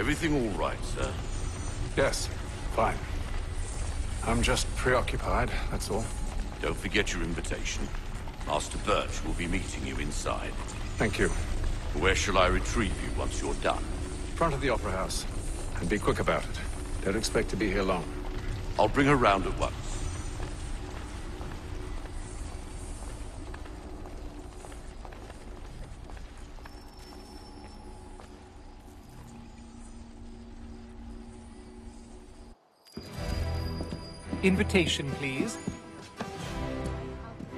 Everything all right, sir? Yes, fine. I'm just preoccupied, that's all. Don't forget your invitation. Master Birch will be meeting you inside. Thank you. Where shall I retrieve you once you're done? Front of the Opera House. And be quick about it. Don't expect to be here long. I'll bring her round at once. Invitation, please.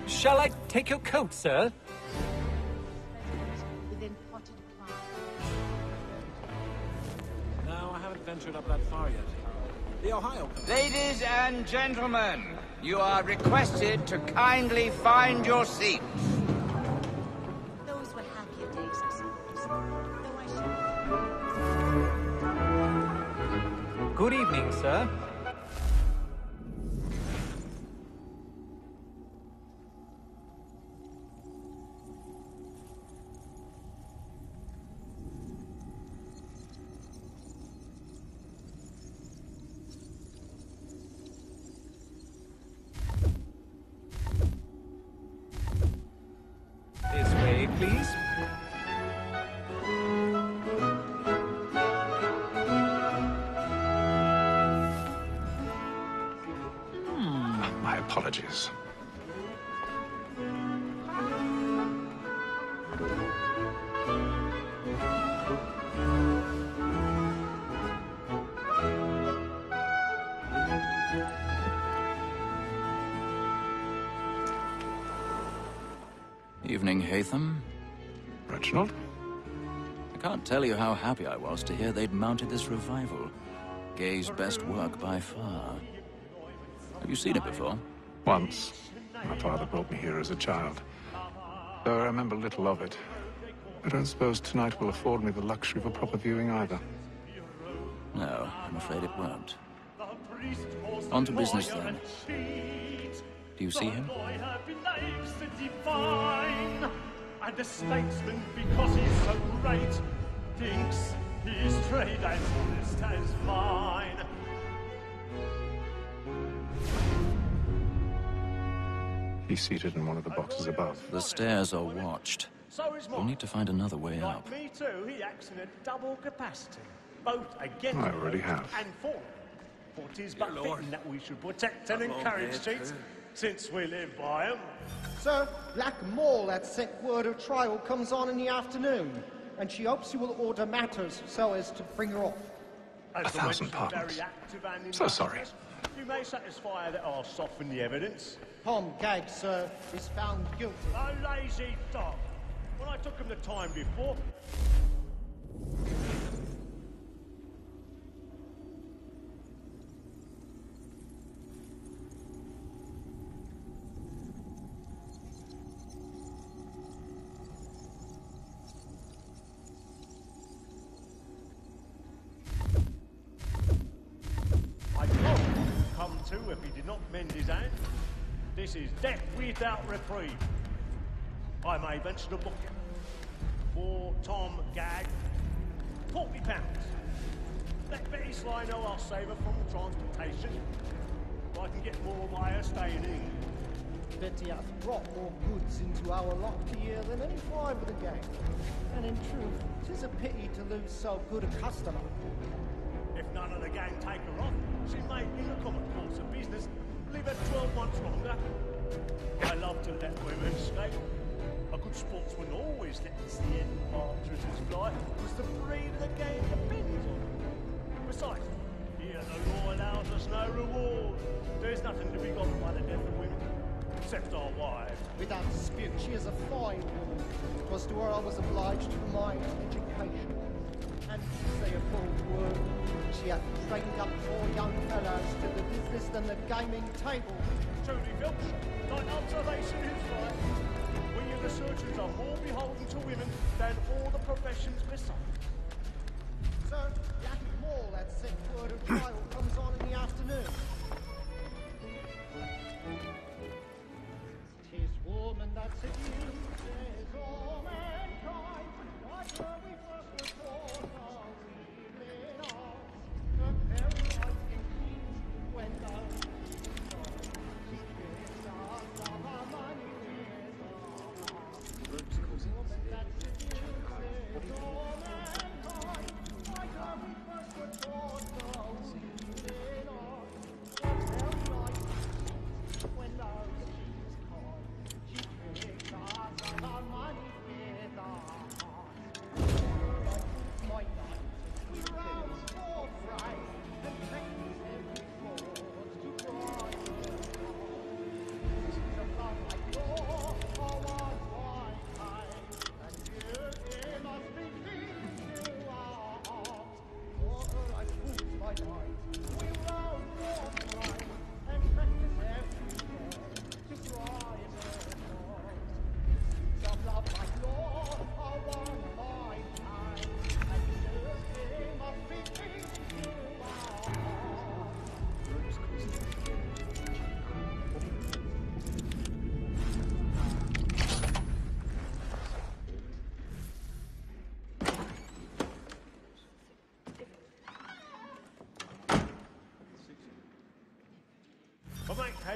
Shall I take your coat, sir? No, I haven't ventured up that far yet. The Ohio. Ladies and gentlemen, you are requested to kindly find your seats. Those were happier days, I suppose. Though I should... Good evening, sir. This way, please. My apologies. Evening, Hatham. Reginald? I can't tell you how happy I was to hear they'd mounted this revival. Gay's best work by far. Have you seen it before? Once. My father brought me here as a child. Though I remember little of it. I don't suppose tonight will afford me the luxury of a proper viewing either. No, I'm afraid it won't. On to business then. Do you see him? And the statesman, because he's so great, thinks his trade as honest as mine. He's seated in one of the boxes above. The stairs are watched. So is We'll mine. need to find another way up. Like me too, he acts in a double capacity, both against I already have. and for. For 'tis but fitting that we should protect and encourage cheats, since we live by 'em. Sir, Black Mall at set word of trial comes on in the afternoon, and she hopes you will order matters so as to bring her off. As the 1,000 wench is pardons. very active and So sorry. industrious, you may satisfy that I'll soften the evidence. Tom Gag, sir, is found guilty. A lazy dog. When I took him the time before, I told him to come to if he did not mend his hand. This is death without reprieve. I may venture to book him. For Tom Gag, £40. Let Betty Sly know I'll save her from transportation. I can get more by her staying in England. Betty hath brought more goods into our lot here than any five of the gang. And in truth, 'tis a pity to lose so good a customer. If none of the gang take her off, she may, in the common course of business, live her 12 months longer. I love to let women stay. A good sportsman always lets the end partridges fly, because the breed of the game depends on it. Besides, here the law allows us no reward. There's nothing to be got by the death of women, except our wives. Without dispute, she is a fine woman. 'Twas to her I was obliged for my education. And to say a bold word, she hath trained up 4 young fellows to the business than the gaming table. Truly, Filch, thy observation is right. We and the surgeons are more beholden to women than all the professions beside. Sir, Black Mall at set word of trial comes on in the afternoon. 'Tis woman that seduces all mankind. Why shall we first report our evening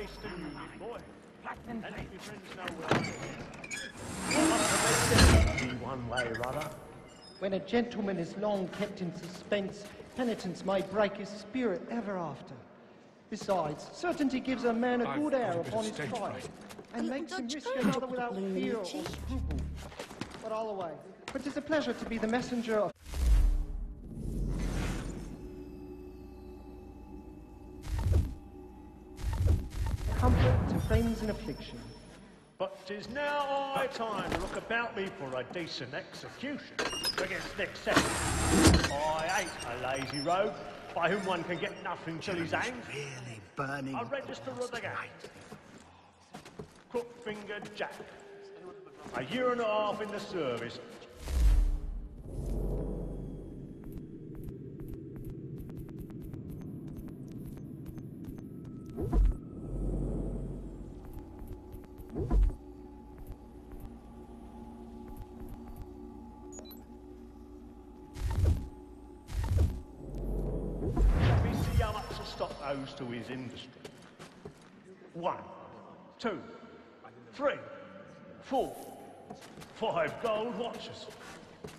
Nice to you, big boy. And if your friends know where I must have been one way or other. When a gentleman is long kept in suspense, penitence may break his spirit ever after. Besides, certainty gives a man a good air upon his trial, and makes him risk another without fear or scruple. But all away. But 'tis a pleasure to be the messenger of comfort to friends in affliction. But 'tis now high time to look about me for a decent execution against next session. I hate a lazy rogue by whom one can get nothing till he's hanged. Really burning. A register of the gang. Crook-fingered Jack. A year and a half in the service. Let me see how much the stock owes to his industry. 1, 2, 3, 4, 5 gold watches,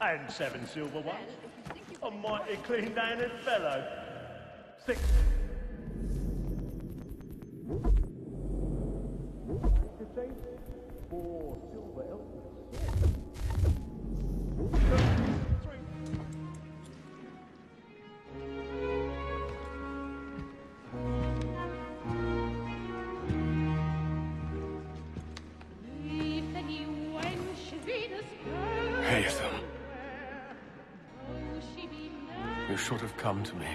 and 7 silver ones. A mighty clean-handed fellow. 6. 15, 4 silver helmets. 2, 3. Hazel. You should have come to me.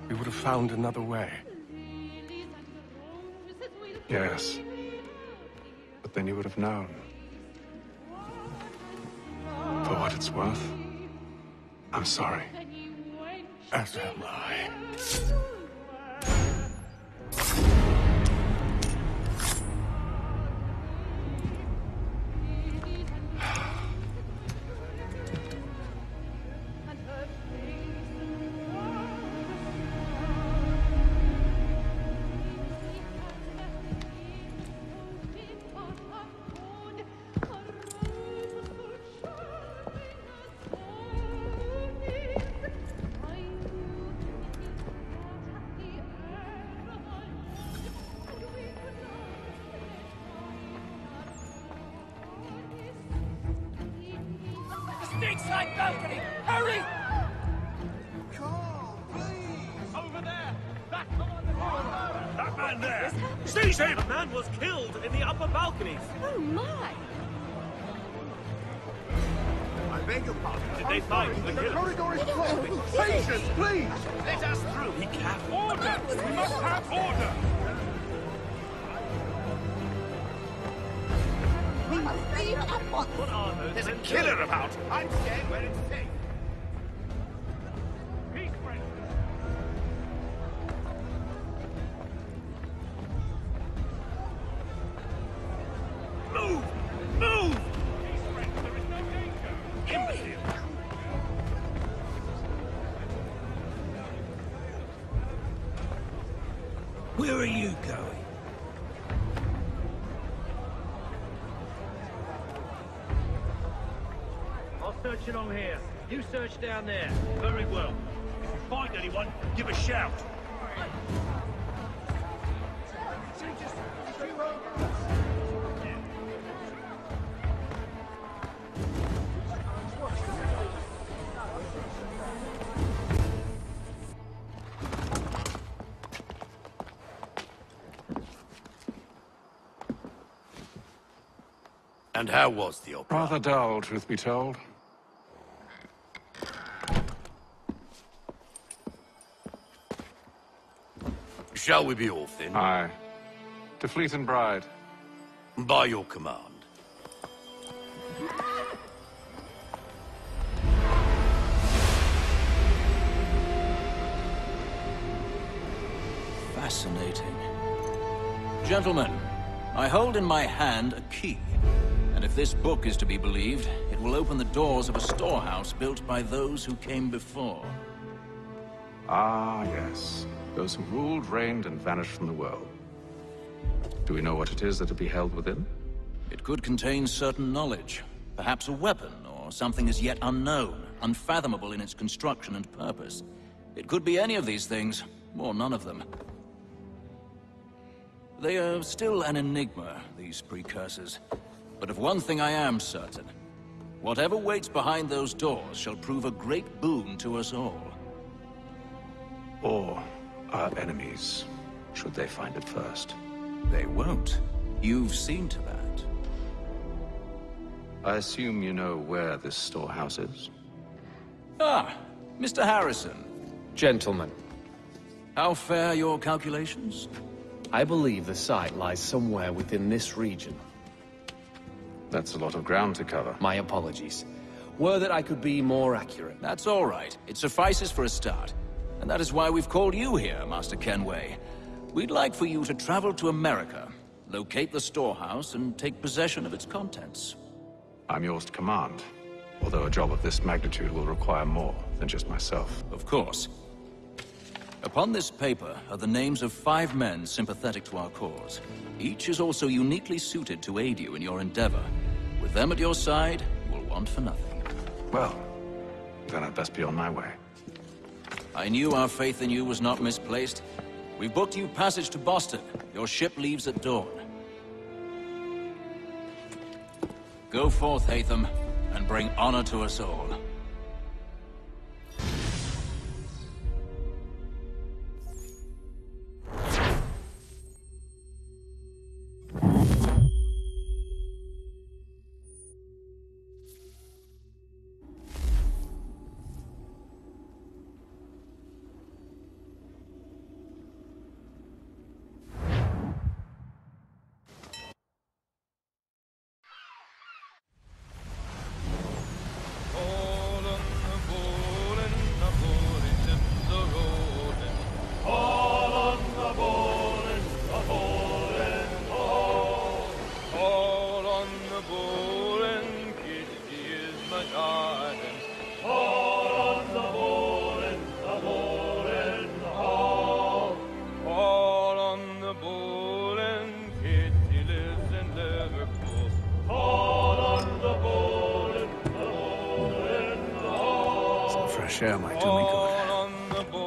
We would have found another way. Yes. But then you would have known. For what it's worth, I'm sorry. As am I. Side balcony! Hurry! Over there! That man there! Seize him! The man was killed in the upper balconies. Oh, my! I beg your pardon. Did they find the killer? corridor is closed. Patience, please. Let us through. He can't. Order! We must have order! We must leave at once. What are those? There's a killer about. I'm scared where it's safe. Peace, friend. Move! Move! Peace, friend. There is no danger. Imbecile. Where are you going? I'll search along here. You search down there. Very well. If you find anyone, give a shout. And how was the opera? Rather dull, truth be told. Shall we be off then? Aye. To Fleet and Bride. By your command. Fascinating. Gentlemen, I hold in my hand a key. And if this book is to be believed, it will open the doors of a storehouse built by those who came before. Ah, yes. Those who ruled, reigned, and vanished from the world. Do we know what it is that'll be held within? It could contain certain knowledge. Perhaps a weapon, or something as yet unknown, unfathomable in its construction and purpose. It could be any of these things, or none of them. They are still an enigma, these precursors. But of one thing I am certain. Whatever waits behind those doors shall prove a great boon to us all. Or our enemies, should they find it first. They won't. You've seen to that. I assume you know where this storehouse is? Ah, Mr. Harrison. Gentlemen, How fare your calculations? I believe the site lies somewhere within this region. That's a lot of ground to cover. My apologies. Were that I could be more accurate. That's all right. It suffices for a start. And that is why we've called you here, Master Kenway. We'd like for you to travel to America, locate the storehouse, and take possession of its contents. I'm yours to command, although a job of this magnitude will require more than just myself. Of course. Upon this paper are the names of 5 men sympathetic to our cause. Each is also uniquely suited to aid you in your endeavor. With them at your side, you will want for nothing. Well, then I'd best be on my way. I knew our faith in you was not misplaced. We've booked you passage to Boston. Your ship leaves at dawn. Go forth, Hatham, and bring honor to us all. Some fresh air might do me good.